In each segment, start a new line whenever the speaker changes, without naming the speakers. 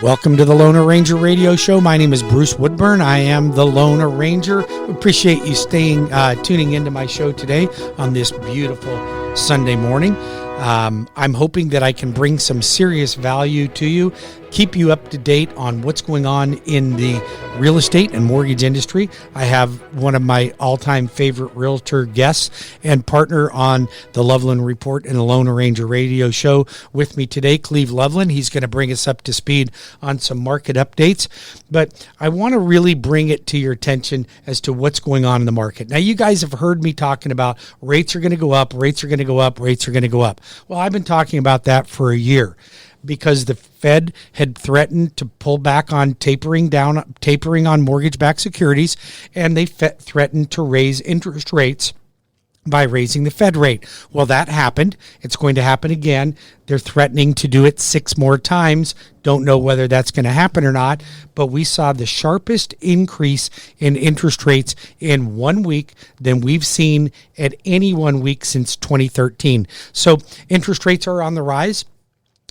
Welcome to the Loner Ranger Radio Show. My name is Bruce Woodburn. I am the Loner Ranger. Appreciate you tuning into my show today on this beautiful Sunday morning. I'm hoping that I can bring some serious value to you, keep you up to date on what's going on in the real estate and mortgage industry. I have one of my all-time favorite realtor guests and partner on the Loveland Report and the Loner Ranger Radio Show with me today, Cleve Loveland. He's going to bring us up to speed on some market updates, but I want to really bring it to your attention as to what's going on in the market. Now, you guys have heard me talking about rates are going to go up, rates are going to go up, rates are going to go up. Well, I've been talking about that for a year because the Fed had threatened to pull back on tapering on mortgage-backed securities, and they threatened to raise interest rates by raising the Fed rate. Well, that happened. It's going to happen again. They're threatening to do it 6 more times. Don't know whether that's going to happen or not, but we saw the sharpest increase in interest rates in 1 week than we've seen at any 1 week since 2013. So interest rates are on the rise.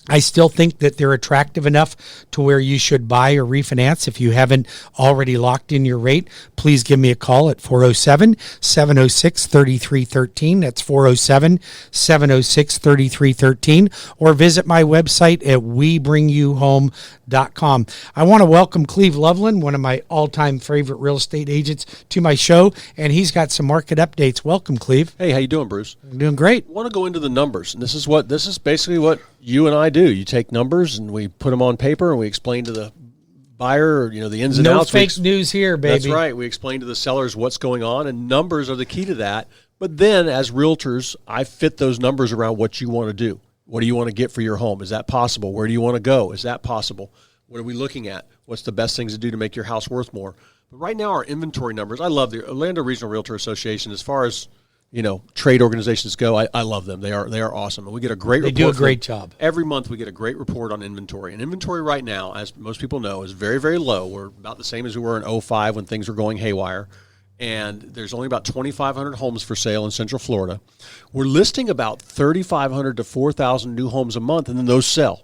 I still think that they're attractive enough to where you should buy or refinance. If you haven't already locked in your rate, please give me a call at 407-706-3313. That's 407-706-3313. Or visit my website at webringyouhome.com. I want to welcome Cleve Loveland, one of my all-time favorite real estate agents, to my show, and he's got some market updates. Welcome, Cleve.
Hey, how you doing, Bruce?
I'm doing great.
I want to go into the numbers, and this is basically what you and I do. You take numbers and we put them on paper and we explain to the buyer, the ins and outs.
No fake news here, baby.
That's right. We explain to the sellers what's going on, and numbers are the key to that. But then as realtors, I fit those numbers around what you want to do. What do you want to get for your home? Is that possible? Where do you want to go? Is that possible? What are we looking at? What's the best things to do to make your house worth more? But right now, our inventory numbers, I love the Orlando Regional Realtor Association. As far as trade organizations go, I love them. They are awesome. And we get a great report.
They do a great job.
Every month we get a great report on inventory. And inventory right now, as most people know, is very, very low. We're about the same as we were in 2005 when things were going haywire. And there's only about 2,500 homes for sale in Central Florida. We're listing about 3,500 to 4,000 new homes a month, and then those sell.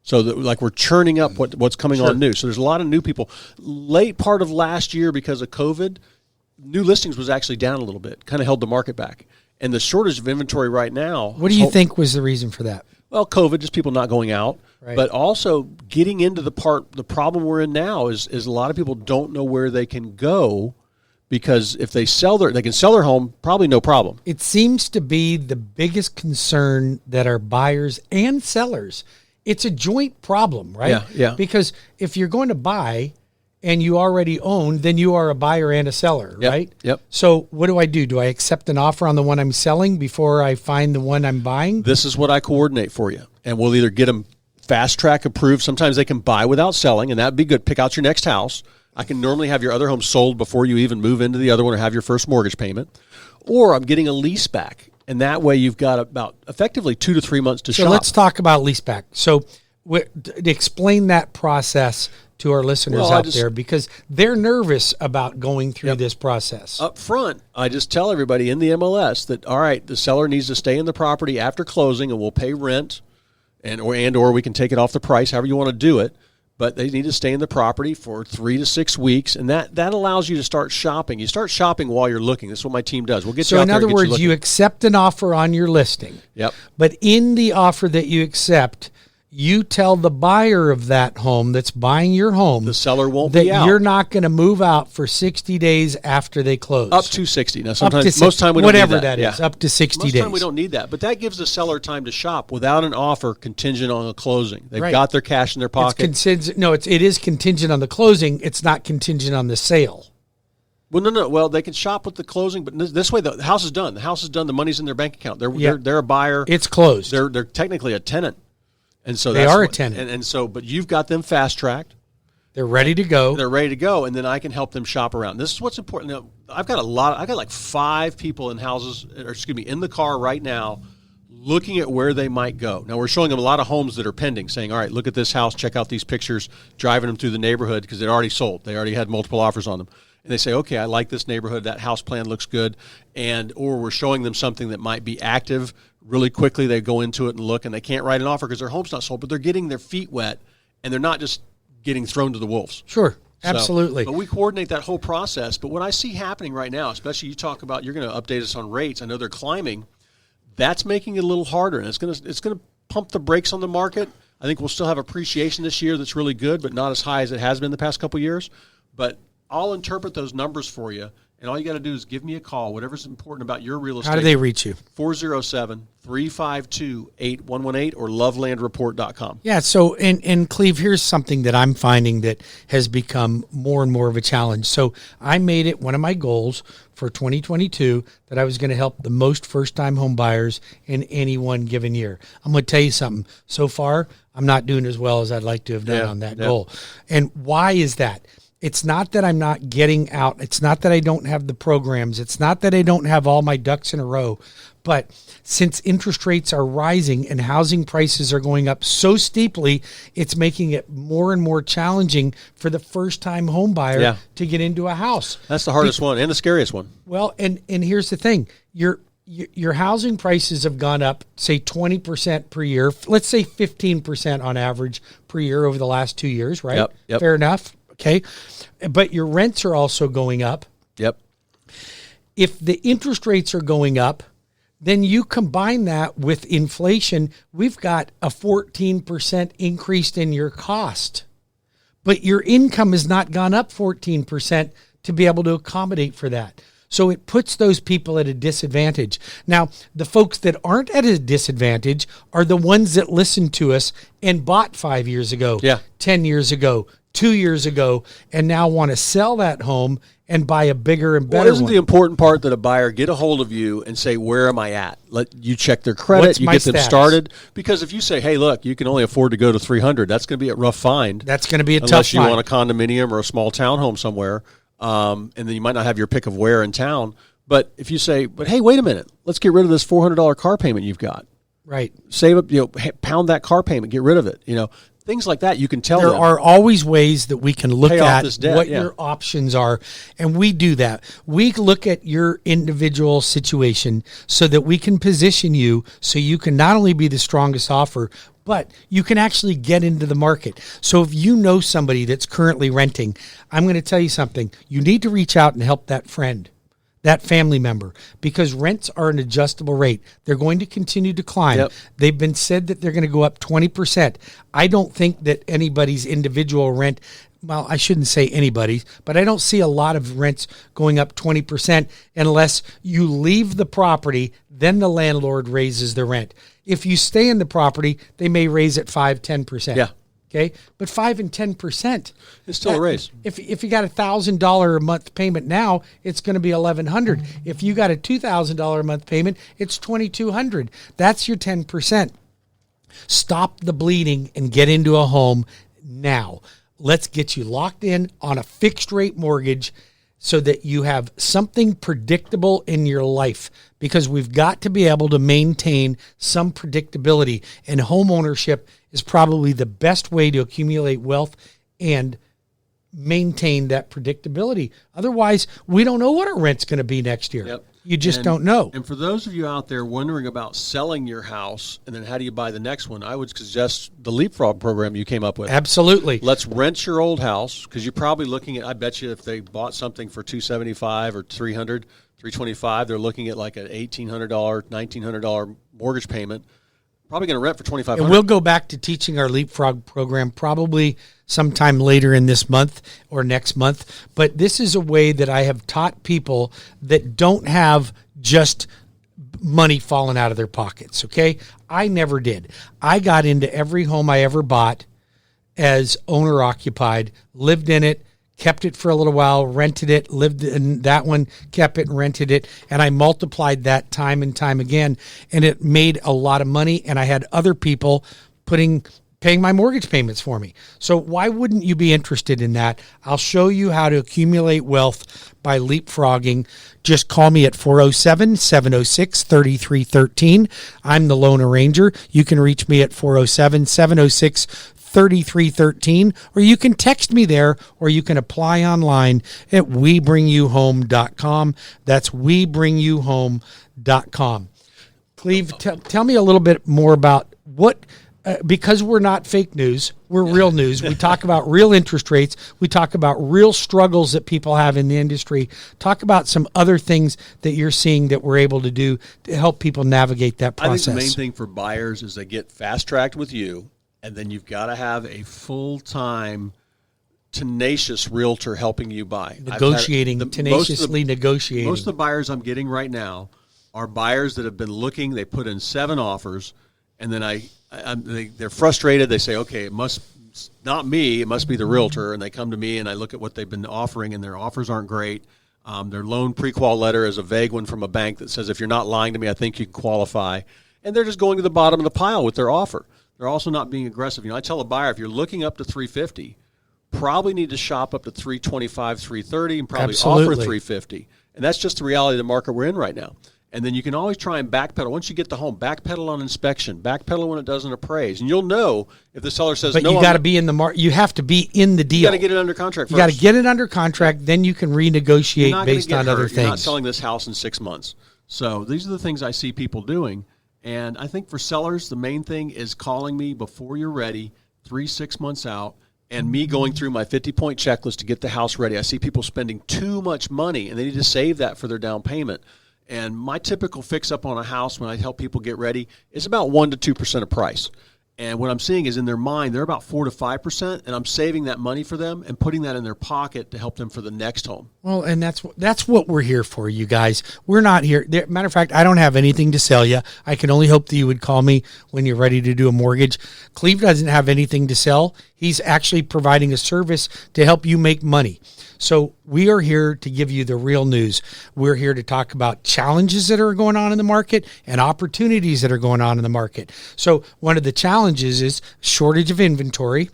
So we're churning up what's coming on new. So there's a lot of new people. Late part of last year, because of COVID, new listings was actually down a little bit, kind of held the market back. And the shortage of inventory right now.
What do you think was the reason for that?
Well, COVID, just people not going out.
Right.
But also getting into the problem we're in now is a lot of people don't know where they can go, because if they can sell their home, probably no problem.
It seems to be the biggest concern that our buyers and sellers, it's a joint problem, right?
Yeah.
Because if you're going to buy and you already own, then you are a buyer and a seller, right?
Yep.
So what do? Do I accept an offer on the one I'm selling before I find the one I'm buying?
This is what I coordinate for you. And we'll either get them FastTrack approved. Sometimes they can buy without selling, and that'd be good. Pick out your next house. I can normally have your other home sold before you even move into the other one or have your first mortgage payment. Or I'm getting a lease back. And that way you've got about effectively 2 to 3 months to shop.
So let's talk about lease back. So explain that process to our listeners there, because they're nervous about going through this process.
Up front, I just tell everybody in the MLS that, all right, the seller needs to stay in the property after closing, and we'll pay rent, or we can take it off the price, however you want to do it. But they need to stay in the property for 3 to 6 weeks, and that allows you to start shopping. You start shopping while you're looking. This is what my team does. We'll get you out there and get you looking. So in other words, you accept an offer on your listing. Yep.
But in the offer that you accept, you tell the buyer of that home that's buying your home,
the seller won't be out,
that you're not going to move out for 60 days after they close.
Up to 60. Now, sometimes, most time we don't need that.
Whatever that is, up to 60 days.
Most time we don't need that. But that gives the seller time to shop without an offer contingent on a closing. They've got their cash in their pocket.
It is contingent on the closing. It's not contingent on the sale.
Well, no. Well, they can shop with the closing, but this way the house is done. The house is done. The money's in their bank account. They're a buyer.
It's closed.
They're technically a tenant. And so
they are a tenant.
And so, but you've got them fast-tracked.
They're ready to go.
And then I can help them shop around. This is what's important. Now, I've got like 5 people in in the car right now looking at where they might go. Now, we're showing them a lot of homes that are pending, saying, all right, look at this house, check out these pictures, driving them through the neighborhood because they're already sold. They already had multiple offers on them. And they say, okay, I like this neighborhood. That house plan looks good. Or we're showing them something that might be active. Really quickly, they go into it and look, and they can't write an offer because their home's not sold, but they're getting their feet wet, and they're not just getting thrown to the wolves.
Sure. Absolutely.
But we coordinate that whole process. But what I see happening right now, especially you talk about, you're going to update us on rates. I know they're climbing. That's making it a little harder, and it's going to pump the brakes on the market. I think we'll still have appreciation this year that's really good, but not as high as it has been the past couple of years. But I'll interpret those numbers for you, and all you got to do is give me a call, whatever's important about your real estate.
How do they reach you?
407-352-8118 or lovelandreport.com.
Yeah, so, and Cleve, here's something that I'm finding that has become more and more of a challenge. So I made it one of my goals for 2022 that I was going to help the most first-time home buyers in any one given year. I'm going to tell you something. So far, I'm not doing as well as I'd like to have done on that goal. And why is that? It's not that I'm not getting out. It's not that I don't have the programs. It's not that I don't have all my ducks in a row. But since interest rates are rising and housing prices are going up so steeply, it's making it more and more challenging for the first-time home buyer to get into a house.
That's the hardest one and the scariest one.
Well, and here's the thing. Your housing prices have gone up, say 20% per year. Let's say 15% on average per year over the last 2 years, right?
Yep.
Fair enough. Okay. But your rents are also going up.
Yep.
If the interest rates are going up, then you combine that with inflation, we've got a 14% increase in your cost. But your income has not gone up 14% to be able to accommodate for that. So it puts those people at a disadvantage. Now, the folks that aren't at a disadvantage are the ones that listened to us and bought 5 years ago, 10 years ago, 2 years ago, and now want to sell that home and buy a bigger and better
isn't
one.
The important part that a buyer get a hold of you and say, where am I at? Let you check their credit,
What's
you
my
get them
status?
started. Because if you say, hey, look, you can only afford to go to 300, that's going to be a rough find.
That's going to be a tough
unless you
find.
want a condominium or a small townhome somewhere, and then you might not have your pick of where in town. But if you say, but hey, wait a minute, let's get rid of this $400 car payment you've got.
Right.
Save up, pound that car payment, get rid of it, Things like that, you can tell
there
them.
are always ways that we can look
Pay off
at
this debt,
what your options are, and we do that. We look at your individual situation so that we can position you so you can not only be the strongest offer, but you can actually get into the market. So if you know somebody that's currently renting, I'm going to tell you something. You need to reach out and help that friend, that family member, because rents are an adjustable rate. They're going to continue to climb.
Yep.
They've been said that they're going to go up 20%. I don't think that anybody's individual rent, well, I shouldn't say anybody's, but I don't see a lot of rents going up 20% unless you leave the property, then the landlord raises the rent. If you stay in the property, they may raise it 5-10%.
Yeah.
Okay, but 5 and 10%.
It's still a raise.
If you got $1,000 a month payment now, it's going to be $1,100. If you got a $2,000 a month payment, it's $2,200. That's your 10%. Stop the bleeding and get into a home now. Let's get you locked in on a fixed rate mortgage so that you have something predictable in your life, because we've got to be able to maintain some predictability, and home ownership is probably the best way to accumulate wealth and maintain that predictability. Otherwise, we don't know what our rent's going to be next year.
Yep.
You just don't know.
And for those of you out there wondering about selling your house and then how do you buy the next one, I would suggest the Leapfrog program you came up with.
Absolutely.
Let's rent your old house, because you're probably looking at, I bet you if they bought something for $275 or $300, $325, they're looking at like an $1,800, $1,900 mortgage payment. Probably going to rent for $2,500.
And we'll go back to teaching our Leapfrog program probably sometime later in this month or next month. But this is a way that I have taught people that don't have just money falling out of their pockets, okay? I never did. I got into every home I ever bought as owner-occupied, lived in it, kept it for a little while, rented it, lived in that one, kept it and rented it, and I multiplied that time and time again, and it made a lot of money, and I had other people paying my mortgage payments for me. So why wouldn't you be interested in that? I'll show you how to accumulate wealth by leapfrogging. Just call me at 407-706-3313. I'm the Loan Arranger. You can reach me at 407-706-3313, or you can text me there, or you can apply online at WeBringYouHome.com. That's WeBringYouHome.com. Cleve, tell me a little bit more about what because we're not fake news, we're real news. We talk about real interest rates. We talk about real struggles that people have in the industry. Talk about some other things that you're seeing that we're able to do to help people navigate that process.
I think the main thing for buyers is they get fast-tracked with you, and then you've got to have a full-time, tenacious realtor helping you buy.
Tenaciously negotiating.
Most of the buyers I'm getting right now are buyers that have been looking. They put in 7 offers, and then they're frustrated. They say, okay, it must not me. It must be the realtor. And they come to me, and I look at what they've been offering, and their offers aren't great. Their loan pre-qual letter is a vague one from a bank that says, if you're not lying to me, I think you can qualify. And they're just going to the bottom of the pile with their offer. They're also not being aggressive. I tell a buyer, if you're looking up to 350, probably need to shop up to 325, 330, and probably offer 350. And that's just the reality of the market we're in right now. And then you can always try and backpedal. Once you get the home, backpedal on inspection, backpedal when it doesn't appraise. And you'll know if the seller says,
but
no,
you got to be in the market. You have to be in the deal.
You got to get it under contract first.
You got to get it under contract, then you can renegotiate based on other things.
You're not selling this house in 6 months. So these are the things I see people doing. And I think for sellers, the main thing is calling me before you're ready, 3-6 months out, and me going through my 50-point checklist to get the house ready. I see people spending too much money, and they need to save that for their down payment. And my typical fix-up on a house when I help people get ready is about 1% to 2% of price. And what I'm seeing is in their mind, they're about 4% to 5%, and I'm saving that money for them and putting that in their pocket to help them for the next home.
Well, and that's what we're here for, you guys. We're not here. Matter of fact, I don't have anything to sell you. I can only hope that you would call me when you're ready to do a mortgage. Cleve doesn't have anything to sell. He's actually providing a service to help you make money. So we are here to give you the real news. We're here to talk about challenges that are going on in the market and opportunities that are going on in the market. So one of the challenges is shortage of inventory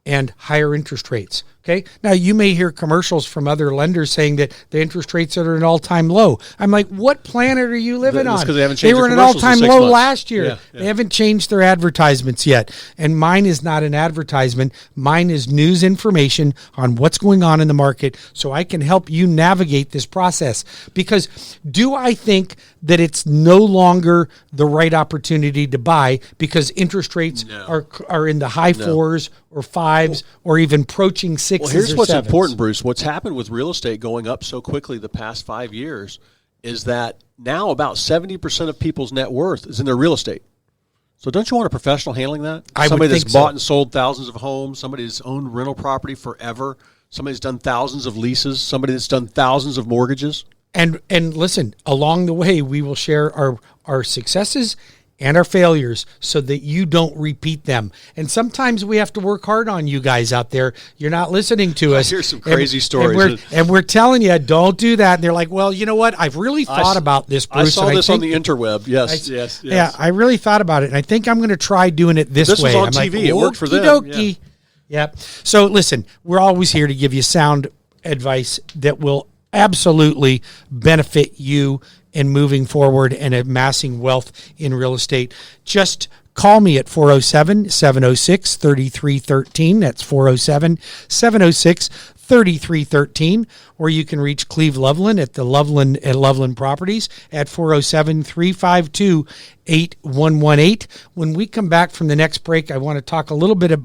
and higher interest rates. Okay. Now you may hear commercials from other lenders saying that the interest rates are at an all-time low. I'm like, what planet are you living on?
Because they haven't changed.
They were at an all-time low last year. Yeah. They haven't changed their advertisements yet. And mine is not an advertisement. Mine is news information on what's going on in the market so I can help you navigate this process. Because do I think that it's no longer the right opportunity to buy because interest rates are in the high 4s or 5s or even approaching 6s?
Well, here's what's
7s.
important, Bruce. What's happened with real estate going up so quickly the past 5 years is that now about 70% of people's net worth is in their real estate. So don't you want a professional handling that? Somebody that's bought and sold thousands of homes, somebody that's owned rental property forever, somebody that's done thousands of leases, somebody that's done thousands of mortgages.
And listen, along the way, we will share our successes and our failures so that you don't repeat them. And sometimes we have to work hard on you guys out there. You're not listening to us.
Here's some crazy stories.
And we're telling you, don't do that. And they're like, well, you know what? I've really thought about this, Bruce.
I saw this on the interweb. Yes.
Yeah, I really thought about it. And I think I'm going to try doing it this way.
This was on TV. It worked for them.
Okey-dokey. Yep. So listen, we're always here to give you sound advice that will absolutely benefit you in moving forward and amassing wealth in real estate. Just call me at 407-706-3313. That's 407-706-3313. Or you can reach Cleve Loveland at Loveland Properties at 407-352-8118. When we come back from the next break, I want to talk a little bit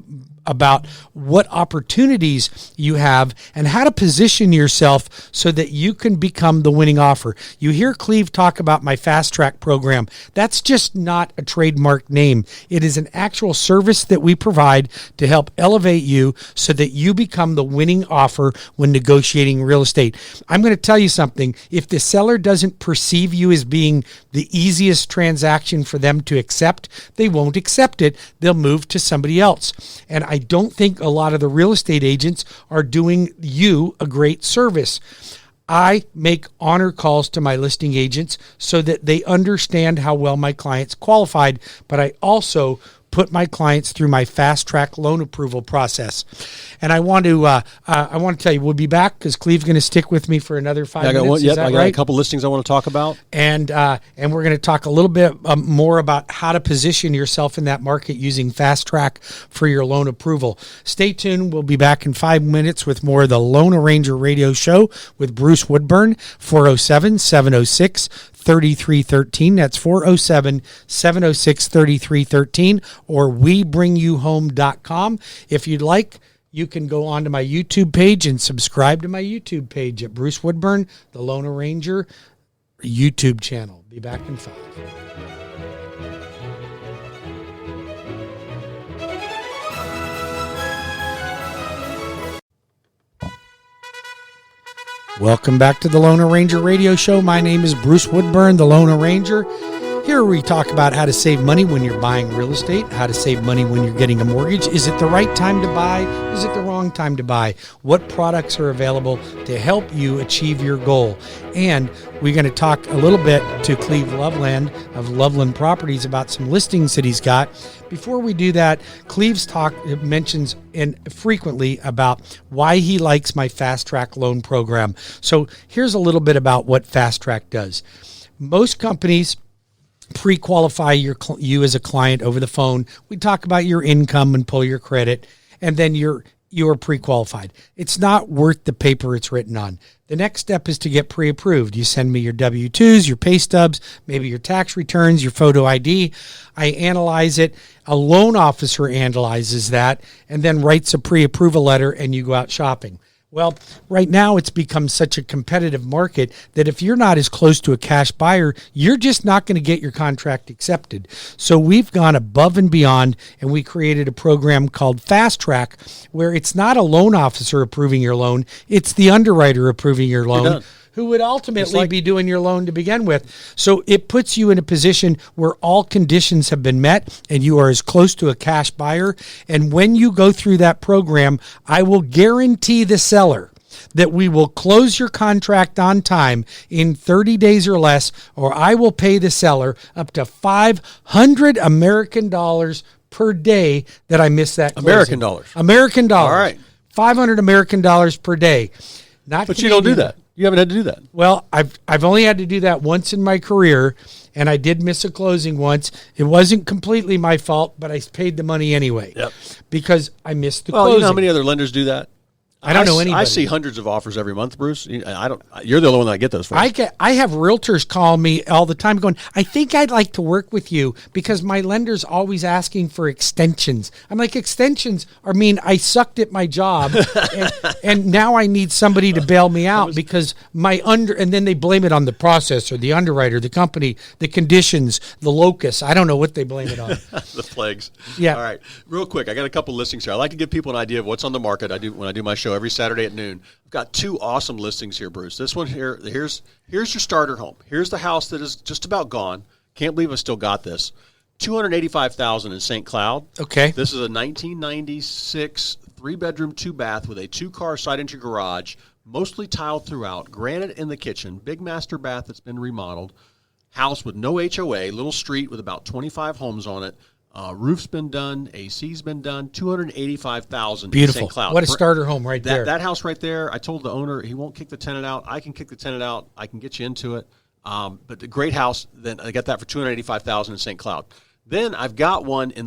about what opportunities you have and how to position yourself so that you can become the winning offer. You hear Cleve talk about my FastTrack program. That's just not a trademark name. It is an actual service that we provide to help elevate you so that you become the winning offer when negotiating real estate. I'm going to tell you something. If the seller doesn't perceive you as being the easiest transaction for them to accept, they won't accept it. They'll move to somebody else. And I don't think a lot of the real estate agents are doing you a great service. I make honor calls to my listing agents so that they understand how well my clients qualified, but I also put my clients through my FastTrack loan approval process. And I want to tell you, we'll be back because Cleve's going to stick with me for another 5 minutes.
I got a couple listings I want to talk about.
And we're going to talk a little bit more about how to position yourself in that market using FastTrack for your loan approval. Stay tuned. We'll be back in 5 minutes with more of the Loan Arranger Radio Show with Bruce Woodburn, 407-706-3313. 407-706-3313. That's 407-706-3313, or webringyouhome.com. If you'd like, you can go onto my YouTube page and subscribe to my YouTube page at Bruce Woodburn, the Lone Ranger YouTube channel. Be back in 5. Welcome back to the Lone Ranger Radio Show. My name is Bruce Woodburn, the Lone Ranger. Here we talk about how to save money when you're buying real estate, how to save money when you're getting a mortgage. Is it the right time to buy? Is it the wrong time to buy? What products are available to help you achieve your goal? And we're going to talk a little bit to Cleve Loveland of Loveland Properties about some listings that he's got. Before we do that, Cleve's mentions frequently about why he likes my FastTrack loan program. So here's a little bit about what FastTrack does. Most companies pre-qualify you as a client over the phone. We talk about your income and pull your credit, and then you're pre-qualified. It's not worth the paper it's written on. The next step is to get pre-approved. You send me your W-2s, your pay stubs, maybe your tax returns, your photo ID. I analyze it. A loan officer analyzes that and then writes a pre-approval letter, and you go out shopping. Well, right now it's become such a competitive market that if you're not as close to a cash buyer, you're just not going to get your contract accepted. So we've gone above and beyond, and we created a program called FastTrack, where it's not a loan officer approving your loan, it's the underwriter approving your loan, who would ultimately be doing your loan to begin with. So it puts you in a position where all conditions have been met and you are as close to a cash buyer. And when you go through that program, I will guarantee the seller that we will close your contract on time in 30 days or less, or I will pay the seller up to $500 American dollars per day that I miss that closing.
American dollars.
American dollars.
All right.
$500 American dollars per day. Not
but Canadian. You don't do that. You haven't had to do that.
Well, I've only had to do that once in my career, and I did miss a closing once. It wasn't completely my fault, but I paid the money anyway.
Yep.
Because I missed the closing.
Well, you know how many other lenders do that?
I don't know anybody.
I see hundreds of offers every month, Bruce. I don't. You're the only one that I get those from.
I have realtors call me all the time going, I think I'd like to work with you because my lender's always asking for extensions. I'm like, extensions I sucked at my job and now I need somebody to bail me out because and then they blame it on the processor, the underwriter, the company, the conditions, the locus. I don't know what they blame it on.
The plagues.
Yeah.
All right. Real quick, I got a couple listings here. I like to give people an idea of what's on the market. When I do my show every Saturday at noon. I've got two awesome listings here, Bruce. This one here, here's your starter home. Here's the house that is just about gone. Can't believe I still got this. $285,000 in St. Cloud.
Okay.
This is a 1996 3-bedroom, 2-bath with a 2-car side-entry garage, mostly tiled throughout, granite in the kitchen, big master bath that's been remodeled, house with no HOA, little street with about 25 homes on it. Roof's been done, AC's been done, $285,000 in St. Cloud.
What a starter home right there.
That house right there, I told the owner he won't kick the tenant out. I can kick the tenant out. I can get you into it. But the great house, then I got that for $285,000 in St. Cloud. Then I've got one in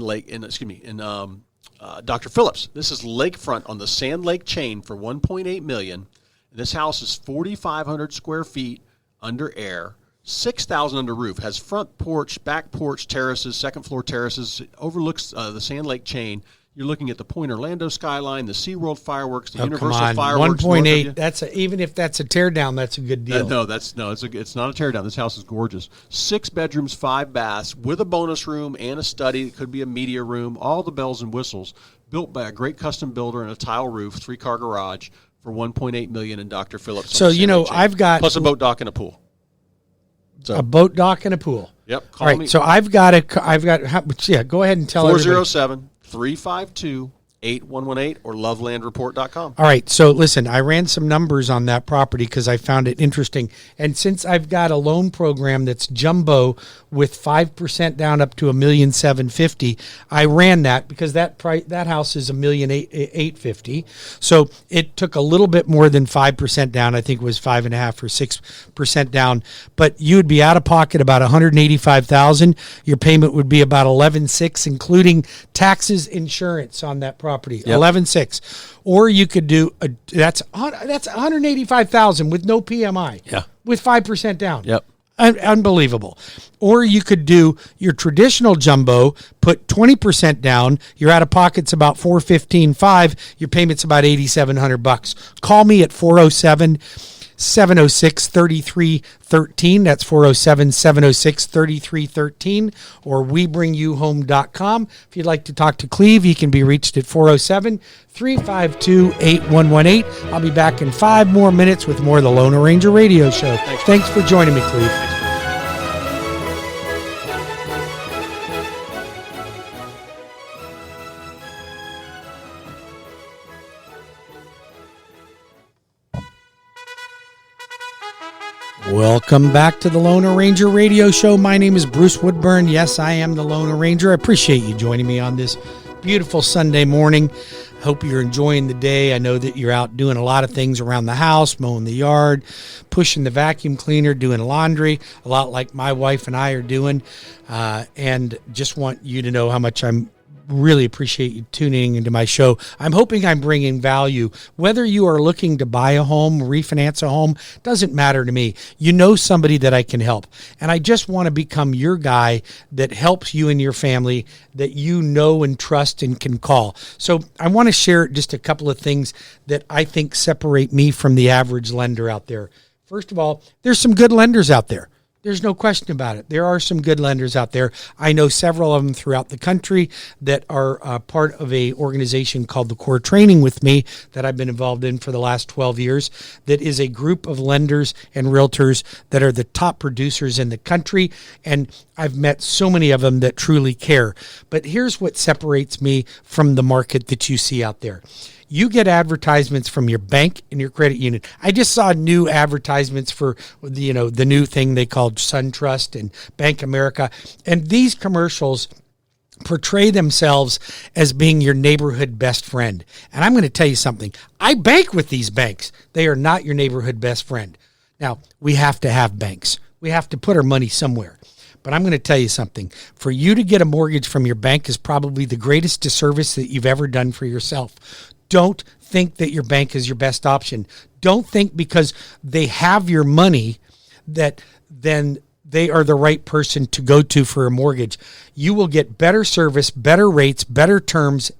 Dr. Phillips. This is lakefront on the Sand Lake chain for $1.8 million. And this house is 4,500 square feet under air. 6,000 under roof, has front porch, back porch, terraces, second floor terraces, overlooks the Sand Lake chain. You're looking at the Point Orlando skyline, the SeaWorld fireworks, the Universal fireworks.
1.8. Even if that's a teardown, that's a good deal.
It's not a teardown. This house is gorgeous. 6 bedrooms, 5 baths, with a bonus room and a study. It could be a media room. All the bells and whistles. Built by a great custom builder and a tile roof, 3-car garage for $1.8 million in Dr. Phillips.
So I've got
plus a boat dock and a pool.
So, a boat dock and a pool.
Yep.
All right. Me. So I've got. Go ahead and tell
407-352-8118 or lovelandreport.com.
All right. So listen, I ran some numbers on that property because I found it interesting. And since I've got a loan program that's jumbo with 5% down up to $1,750,000, I ran that because that house is $1,850,000. So it took a little bit more than 5% down. I think it was 5.5 or 6% down. But you would be out of pocket about $185,000. Your payment would be about $11,600, including taxes, insurance on that property. Yep. $11,600. Or you could do that's $185,000 with no PMI.
Yeah.
With 5% down.
Yep.
Unbelievable. Or you could do your traditional jumbo, put 20% down. Your out of pocket's about $415.5. Your payment's about $8,700. Call me at 407-706-3313. That's 407-706-3313, or webringyouhome.com. If you'd like to talk to Cleve, he can be reached at 407-352-8118. I'll be back in 5 more minutes with more of the Lone Ranger Radio Show. Thanks for joining me, Cleve. Welcome back to the Lone Ranger Radio Show. My name is Bruce Woodburn. Yes, I am the Lone Ranger. I appreciate you joining me on this beautiful Sunday morning. Hope you're enjoying the day. I know that you're out doing a lot of things around the house, mowing the yard, pushing the vacuum cleaner, doing laundry, a lot like my wife and I are doing. And just want you to know how much I'm really appreciate you tuning into my show. I'm hoping I'm bringing value. Whether you are looking to buy a home, refinance a home, doesn't matter to me. You know somebody that I can help. And I just want to become your guy that helps you and your family that you know and trust and can call. So I want to share just a couple of things that I think separate me from the average lender out there. First of all, there's some good lenders out there. There's no question about it. There are some good lenders out there. I know several of them throughout the country that are part of a organization called the Core Training with me that I've been involved in for the last 12 years. That is a group of lenders and realtors that are the top producers in the country. And I've met so many of them that truly care. But here's what separates me from the market that you see out there. You get advertisements from your bank and your credit union. I just saw new advertisements for, the new thing they called SunTrust and Bank America. And these commercials portray themselves as being your neighborhood best friend. And I'm going to tell you something. I bank with these banks. They are not your neighborhood best friend. Now, we have to have banks. We have to put our money somewhere. But I'm going to tell you something. For you to get a mortgage from your bank is probably the greatest disservice that you've ever done for yourself. Don't think that your bank is your best option. Don't think because they have your money that then they are the right person to go to for a mortgage. You will get better service, better rates, better terms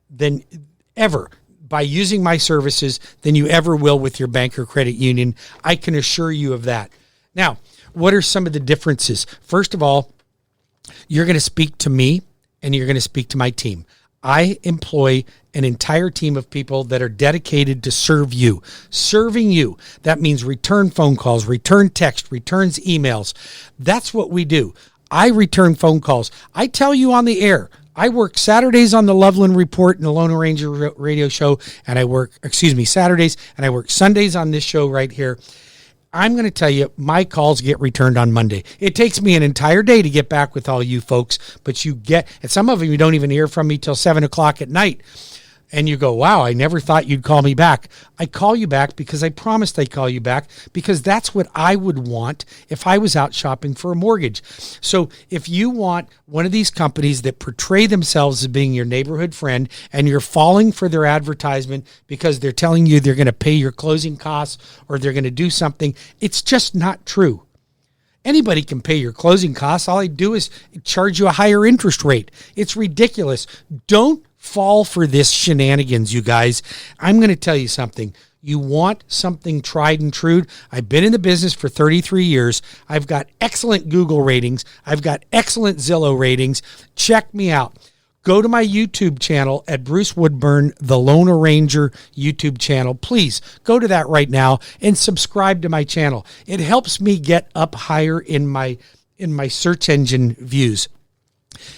than ever by using my services than you ever will with your bank or credit union. I can assure you of that. Now, what are some of the differences? First of all, you're going to speak to me and you're going to speak to my team. I employ an entire team of people that are dedicated to serve you. Serving you. That means return phone calls, return text, returns emails. That's what we do. I return phone calls. I tell you on the air. I work Saturdays on the Loveland Report and the Lone Ranger Radio Show, and I work, Saturdays, and I work Sundays on this show right here. I'm going to tell you, my calls get returned on Monday. It takes me an entire day to get back with all you folks, but and some of them you don't even hear from me till 7 o'clock at night. And you go, wow, I never thought you'd call me back. I call you back because I promised I'd call you back because that's what I would want if I was out shopping for a mortgage. So if you want one of these companies that portray themselves as being your neighborhood friend and you're falling for their advertisement because they're telling you they're going to pay your closing costs or they're going to do something, it's just not true. Anybody can pay your closing costs. All I do is charge you a higher interest rate. It's ridiculous. Don't fall for this shenanigans, you guys. I'm going to tell you something. You want something tried and true. I've been in the business for 33 years. I've got excellent Google ratings. I've got excellent Zillow ratings. Check me out. Go to my YouTube channel at Bruce Woodburn, the Lone Ranger YouTube channel. Please go to that right now and subscribe to my channel. It helps me get up higher in my search engine views.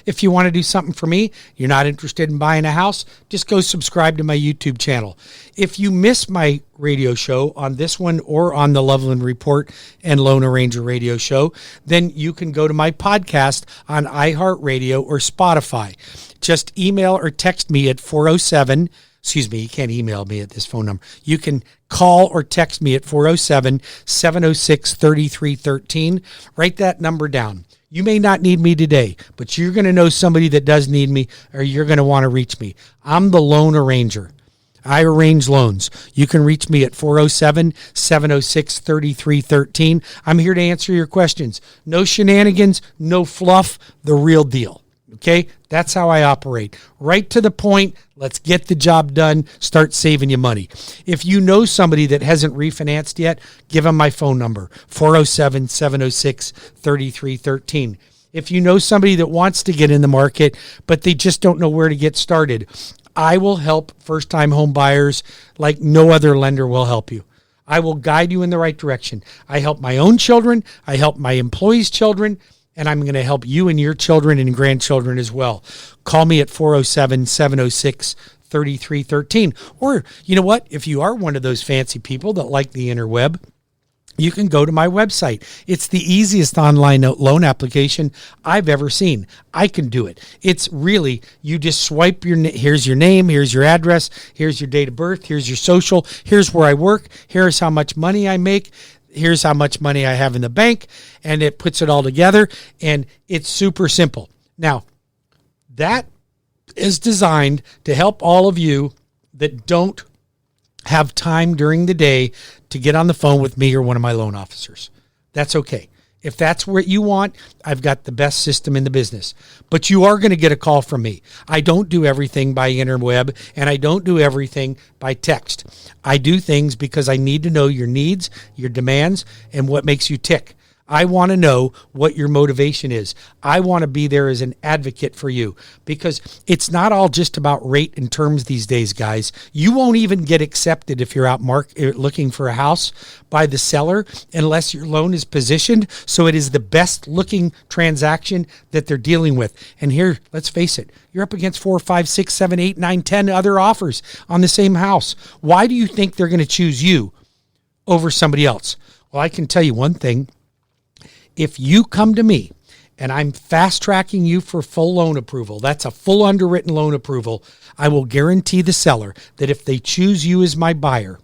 If you want to do something for me, you're not interested in buying a house, just go subscribe to my YouTube channel. If you miss my radio show on this one or on the Loveland Report and Lone Ranger Radio Show, then you can go to my podcast on iHeartRadio or Spotify. Just email or text me at 407. You can't email me at this phone number. You can call or text me at 407-706-3313. Write that number down. You may not need me today, but you're going to know somebody that does need me, or you're going to want to reach me. I'm the Lone Ranger. I arrange loans. You can reach me at 407-706-3313. I'm here to answer your questions. No shenanigans, no fluff, the real deal. Okay? That's how I operate. Right to the point. Let's get the job done. Start saving you money. If you know somebody that hasn't refinanced yet, give them my phone number, 407-706-3313. If you know somebody that wants to get in the market, but they just don't know where to get started, I will help first-time home buyers like no other lender will help you. I will guide you in the right direction. I help my own children. I help my employees' children, and I'm going to help you and your children and grandchildren as well. Call me at 407-706-3313. Or, you know what? If you are one of those fancy people that like the interweb, you can go to my website. It's the easiest online loan application I've ever seen. I can do it. It's really, you just swipe here's your name, here's your address, here's your date of birth, here's your social, here's where I work, here's how much money I make, here's how much money I have in the bank, and it puts it all together, and it's super simple. Now, that is designed to help all of you that don't have time during the day to get on the phone with me or one of my loan officers. That's okay. If that's what you want, I've got the best system in the business. But you are going to get a call from me. I don't do everything by interweb, and I don't do everything by text. I do things because I need to know your needs, your demands, and what makes you tick. I want to know what your motivation is. I want to be there as an advocate for you, because it's not all just about rate and terms these days, guys. You won't even get accepted if you're out looking for a house by the seller unless your loan is positioned so it is the best looking transaction that they're dealing with. And here, let's face it, you're up against 4, 5, 6, 7, 8, 9, 10 other offers on the same house. Why do you think they're going to choose you over somebody else? Well, I can tell you one thing. If you come to me and I'm fast tracking you for full loan approval, that's a full underwritten loan approval, I will guarantee the seller that if they choose you as my buyer,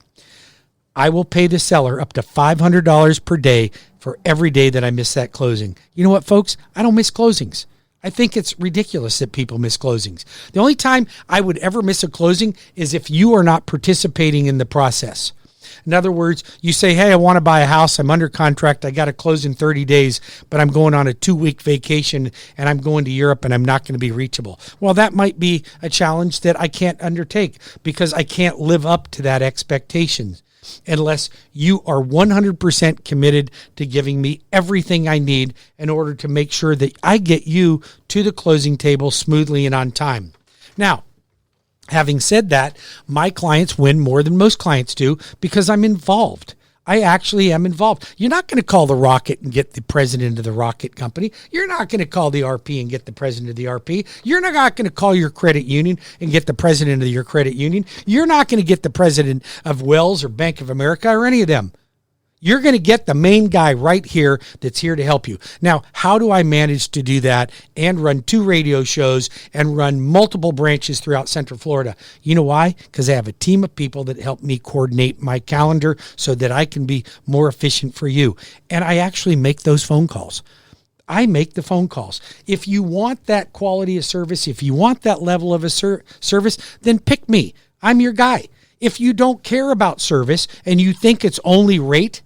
I will pay the seller up to $500 per day for every day that I miss that closing. You know what, folks? I don't miss closings. I think it's ridiculous that people miss closings. The only time I would ever miss a closing is if you are not participating in the process. In other words, you say, hey, I want to buy a house. I'm under contract. I got to close in 30 days, but I'm going on a 2-week vacation and I'm going to Europe and I'm not going to be reachable. Well, that might be a challenge that I can't undertake because I can't live up to that expectation unless you are 100% committed to giving me everything I need in order to make sure that I get you to the closing table smoothly and on time. Now, having said that, my clients win more than most clients do because I'm involved. I actually am involved. You're not going to call the Rocket and get the president of the Rocket company. You're not going to call the RP and get the president of the RP. You're not going to call your credit union and get the president of your credit union. You're not going to get the president of Wells or Bank of America or any of them. You're going to get the main guy right here that's here to help you. Now, how do I manage to do that and run 2 radio shows and run multiple branches throughout Central Florida? You know why? Because I have a team of people that help me coordinate my calendar so that I can be more efficient for you. And I actually make those phone calls. I make the phone calls. If you want that quality of service, if you want that level of a service, then pick me. I'm your guy. If you don't care about service and you think it's only rate,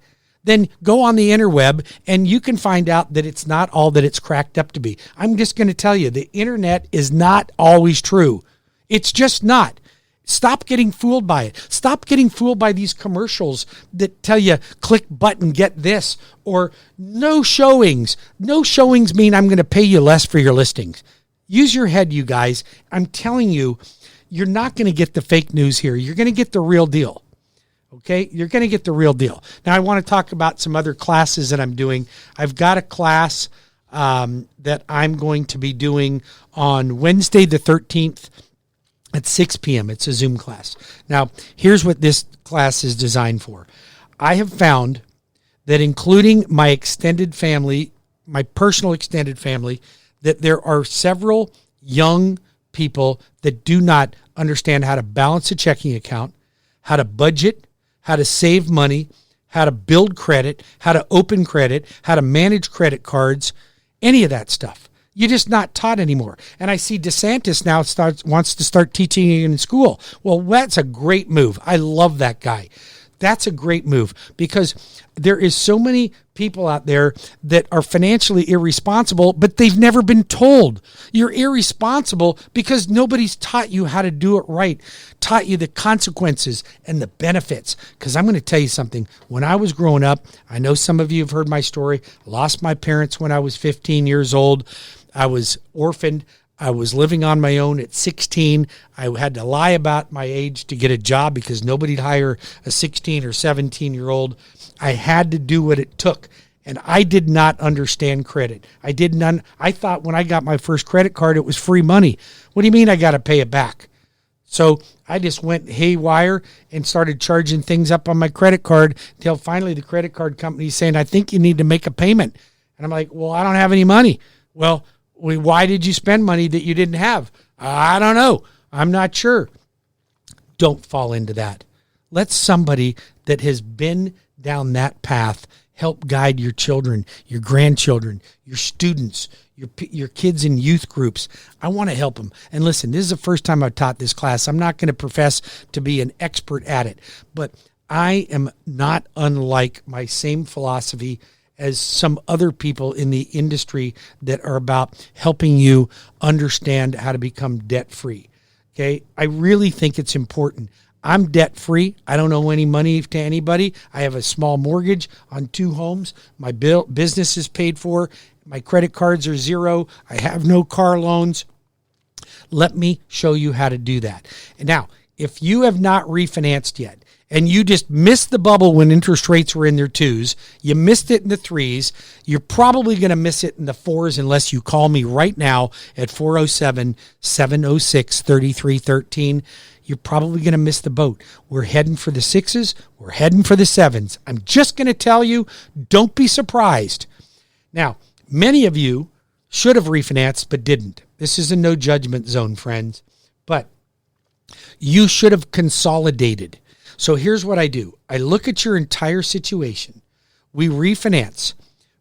then go on the interweb and you can find out that it's not all that it's cracked up to be. I'm just going to tell you, the internet is not always true. It's just not. Stop getting fooled by it. Stop getting fooled by these commercials that tell you click button, get this, or no showings. No showings mean I'm going to pay you less for your listings. Use your head, you guys. I'm telling you, you're not going to get the fake news here. You're going to get the real deal. Okay, you're going to get the real deal. Now, I want to talk about some other classes that I'm doing. I've got a class that I'm going to be doing on Wednesday the 13th at 6 p.m. It's a Zoom class. Now, here's what this class is designed for. I have found that including my extended family, my personal extended family, that there are several young people that do not understand how to balance a checking account, how to budget, how to save money, how to build credit, how to open credit, how to manage credit cards, any of that stuff. You're just not taught anymore. And I see DeSantis now wants to start teaching in school. Well, that's a great move. I love that guy. That's a great move because there is so many people out there that are financially irresponsible, but they've never been told. You're irresponsible because nobody's taught you how to do it right, taught you the consequences and the benefits. Because I'm going to tell you something. When I was growing up, I know some of you have heard my story. I lost my parents when I was 15 years old. I was orphaned. I was living on my own at 16. I had to lie about my age to get a job because nobody'd hire a 16 or 17-year-old. I had to do what it took, and I did not understand credit. I thought when I got my first credit card, it was free money. What do you mean I got to pay it back? So I just went haywire and started charging things up on my credit card until finally the credit card company saying, I think you need to make a payment. And I'm like, well, I don't have any money. Well, why did you spend money that you didn't have? I don't know. I'm not sure. Don't fall into that. Let somebody that has been down that path help guide your children, your grandchildren, your students, your kids in youth groups. I want to help them. And listen, this is the first time I've taught this class. I'm not going to profess to be an expert at it, but I am not unlike my same philosophy as some other people in the industry that are about helping you understand how to become debt-free. Okay? I really think it's important. I'm debt-free. I don't owe any money to anybody. I have a small mortgage on 2 homes. My business is paid for. My credit cards are zero. I have no car loans. Let me show you how to do that. And now, if you have not refinanced yet, and you just missed the bubble when interest rates were in their 2s, you missed it in the 3s, you're probably going to miss it in the 4s unless you call me right now at 407-706-3313. You're probably going to miss the boat. We're heading for the 6s. We're heading for the 7s. I'm just going to tell you, don't be surprised. Now, many of you should have refinanced but didn't. This is a no judgment zone, friends. But you should have consolidated. So here's what I do. I look at your entire situation. We refinance.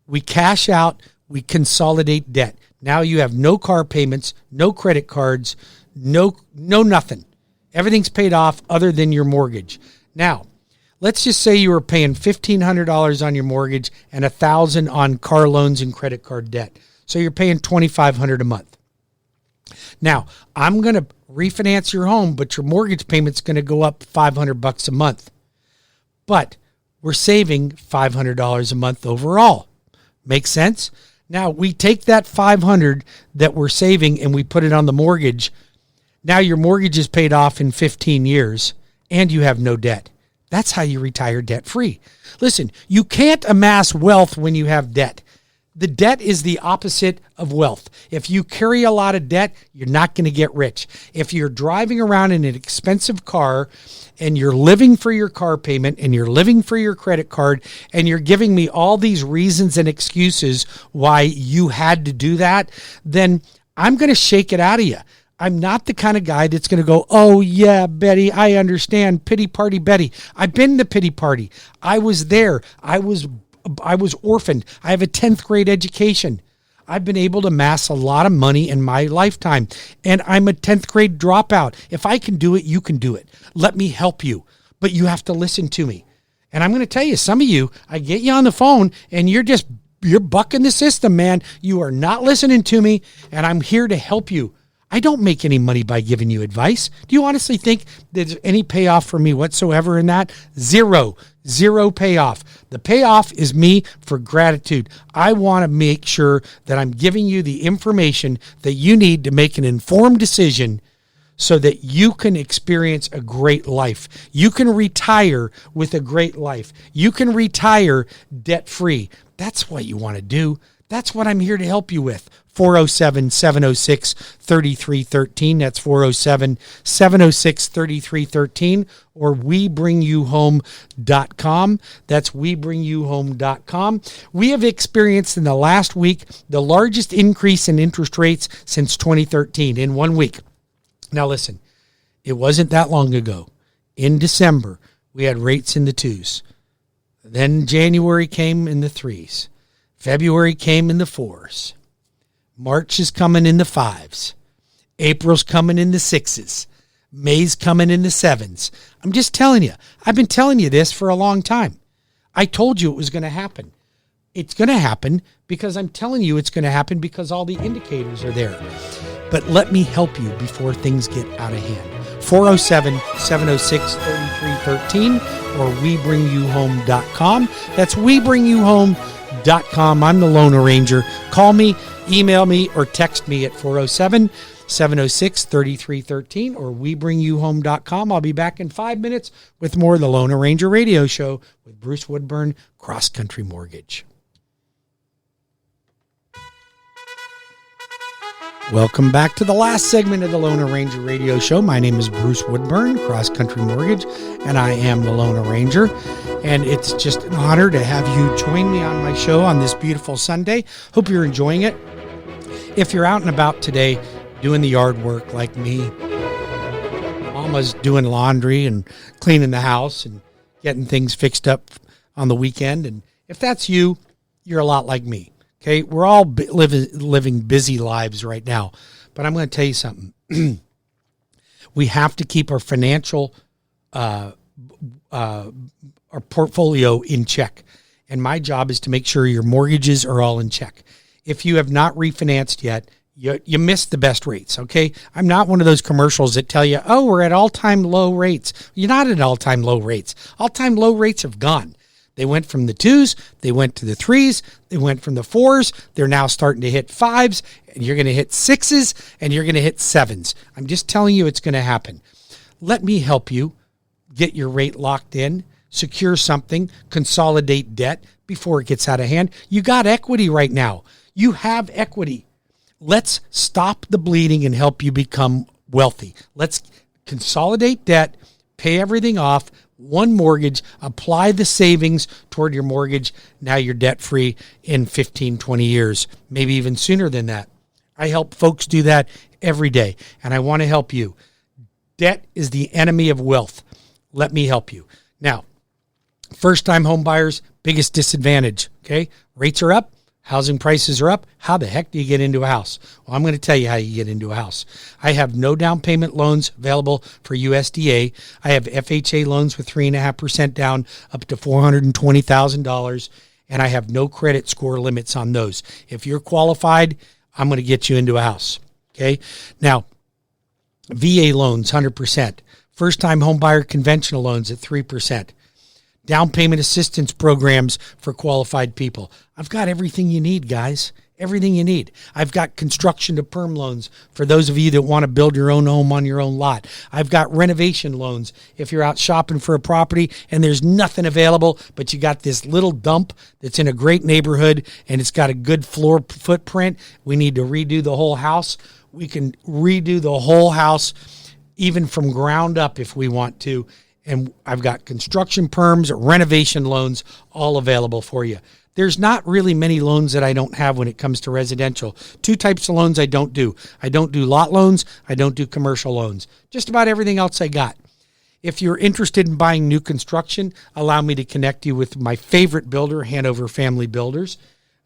We cash out. We consolidate debt. Now you have no car payments, no credit cards, no nothing. Everything's paid off other than your mortgage. Now, let's just say you were paying $1,500 on your mortgage and $1,000 on car loans and credit card debt. So you're paying $2,500 a month. Now, I'm going to refinance your home, but your mortgage payment's going to go up $500 a month. But we're saving $500 a month overall. Make sense? Now, we take that $500 that we're saving and we put it on the mortgage. Now your mortgage is paid off in 15 years and you have no debt. That's how you retire debt-free. Listen, you can't amass wealth when you have debt. The debt is the opposite of wealth. If you carry a lot of debt, you're not going to get rich. If you're driving around in an expensive car and you're living for your car payment and you're living for your credit card and you're giving me all these reasons and excuses why you had to do that, then I'm going to shake it out of you. I'm not the kind of guy that's going to go, oh, yeah, Betty, I understand. Pity party, Betty. I've been to pity party. I was there. I was orphaned. I have a 10th grade education. I've been able to amass a lot of money in my lifetime, and I'm a 10th grade dropout. If I can do it, you can do it. Let me help you, but you have to listen to me. And I'm going to tell you, some of you, I get you on the phone, and you're bucking the system, man. You are not listening to me, and I'm here to help you. I don't make any money by giving you advice. Do you honestly think there's any payoff for me whatsoever in that? Zero payoff. The payoff is me for gratitude. I want to make sure that I'm giving you the information that you need to make an informed decision so that you can experience a great life. You can retire with a great life. You can retire debt-free. That's what you want to do. That's what I'm here to help you with. 407-706-3313. That's 407-706-3313. Or WeBringYouHome.com. That's WeBringYouHome.com. We have experienced in the last week the largest increase in interest rates since 2013 in 1 week. Now listen, it wasn't that long ago. In December, we had rates in the 2s. Then January came in the 3s. February came in the 4s. March is coming in the 5s. April's coming in the 6s. May's coming in the 7s. I'm just telling you. I've been telling you this for a long time. I told you it was going to happen. It's going to happen because I'm telling you it's going to happen because all the indicators are there. But let me help you before things get out of hand. 407-706-3313 or WeBringYouHome.com. That's WeBringYouHome.com. I'm the Lone Arranger. Call me, email me, or text me at 407-706-3313 or WeBringYouHome.com. I'll be back in 5 minutes with more of the Lone Arranger Radio Show with Bruce Woodburn, CrossCountry Mortgage. Welcome back to the last segment of the Lone Arranger Radio Show. My name is Bruce Woodburn, CrossCountry Mortgage, and I am the Lone Arranger. And it's just an honor to have you join me on my show on this beautiful Sunday. Hope you're enjoying it. If you're out and about today doing the yard work like me, Mama's doing laundry and cleaning the house and getting things fixed up on the weekend. And if that's you, you're a lot like me. Okay, we're all living busy lives right now, but I'm going to tell you something. We have to keep our financial, our portfolio in check, and my job is to make sure your mortgages are all in check. If you have not refinanced yet, you missed the best rates, okay? I'm not one of those commercials that tell you, oh, we're at all-time low rates. You're not at all-time low rates. All-time low rates have gone. They went from the 2s, they went to the 3s, they went from the 4s, they're now starting to hit 5s, and you're going to hit 6s, and you're going to hit 7s. I'm just telling you it's going to happen. Let me help you get your rate locked in, secure something, consolidate debt before it gets out of hand. You got equity right now. You have equity. Let's stop the bleeding and help you become wealthy. Let's consolidate debt, pay everything off, one mortgage, apply the savings toward your mortgage. Now you're debt-free in 15, 20 years, maybe even sooner than that. I help folks do that every day, and I want to help you. Debt is the enemy of wealth. Let me help you. Now, first-time home buyers, biggest disadvantage, okay? Rates are up. Housing prices are up. How the heck do you get into a house? Well, I'm going to tell you how you get into a house. I have no down payment loans available for USDA. I have FHA loans with 3.5% down up to $420,000, and I have no credit score limits on those. If you're qualified, I'm going to get you into a house, okay? Now, VA loans, 100%. First-time home buyer conventional loans at 3%. Down payment assistance programs for qualified people. I've got everything you need, guys. Everything you need. I've got construction to perm loans for those of you that want to build your own home on your own lot. I've got renovation loans if you're out shopping for a property and there's nothing available, but you got this little dump that's in a great neighborhood and it's got a good floor footprint. We need to redo the whole house. We can redo the whole house even from ground up if we want to. And I've got construction perms, renovation loans, all available for you. There's not really many loans that I don't have when it comes to residential. Two types of loans I don't do. I don't do lot loans. I don't do commercial loans. Just about everything else I got. If you're interested in buying new construction, allow me to connect you with my favorite builder, Hanover Family Builders.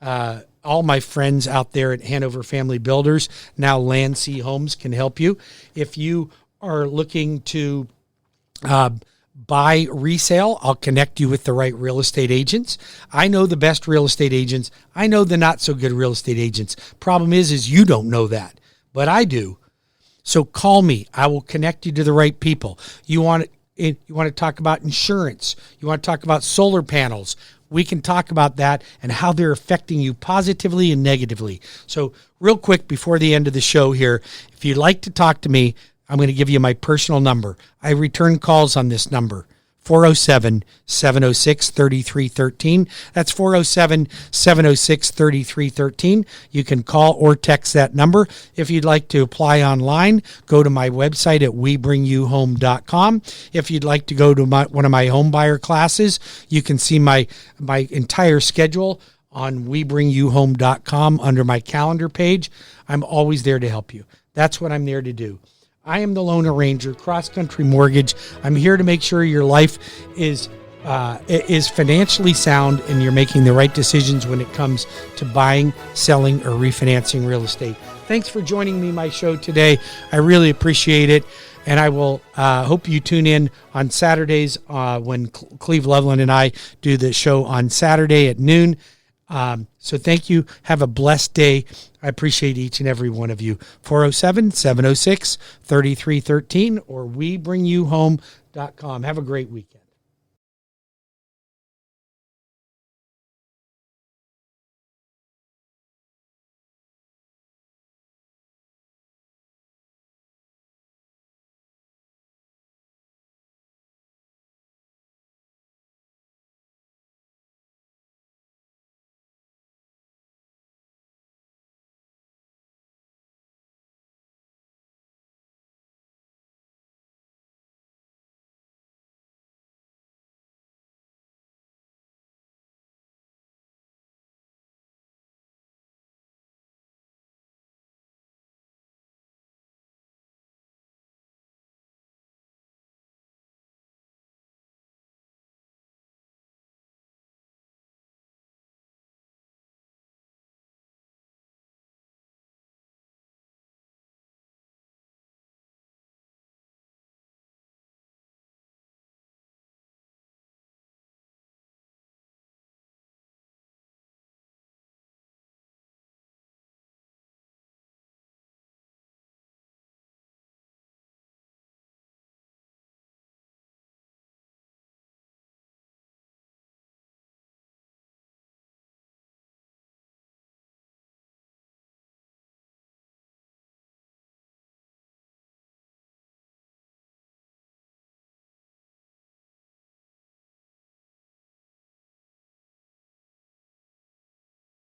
All my friends out there at Hanover Family Builders, now Land Sea Homes, can help you. If you are looking to buy resale, I'll connect you with the right real estate agents. I know the best real estate agents. I know the not so good real estate agents. Problem is you don't know that, but I do. So call me. I will connect you to the right people. You want to talk about insurance. You want to talk about solar panels. We can talk about that and how they're affecting you positively and negatively. So real quick before the end of the show here, if you'd like to talk to me, I'm going to give you my personal number. I return calls on this number, 407-706-3313. That's 407-706-3313. You can call or text that number. If you'd like to apply online, go to my website at WeBringYouHome.com. If you'd like to go to one of my home buyer classes, you can see my entire schedule on WeBringYouHome.com under my calendar page. I'm always there to help you. That's what I'm there to do. I am the Lone Arranger, CrossCountry Mortgage. I'm here to make sure your life is is financially sound and you're making the right decisions when it comes to buying, selling, or refinancing real estate. Thanks for joining me my show today. I really appreciate it. And I will hope you tune in on Saturdays when Cleve Loveland and I do the show on Saturday at noon. So thank you. Have a blessed day. I appreciate each and every one of you. 407-706-3313 or webringyouhome.com. Have a great weekend.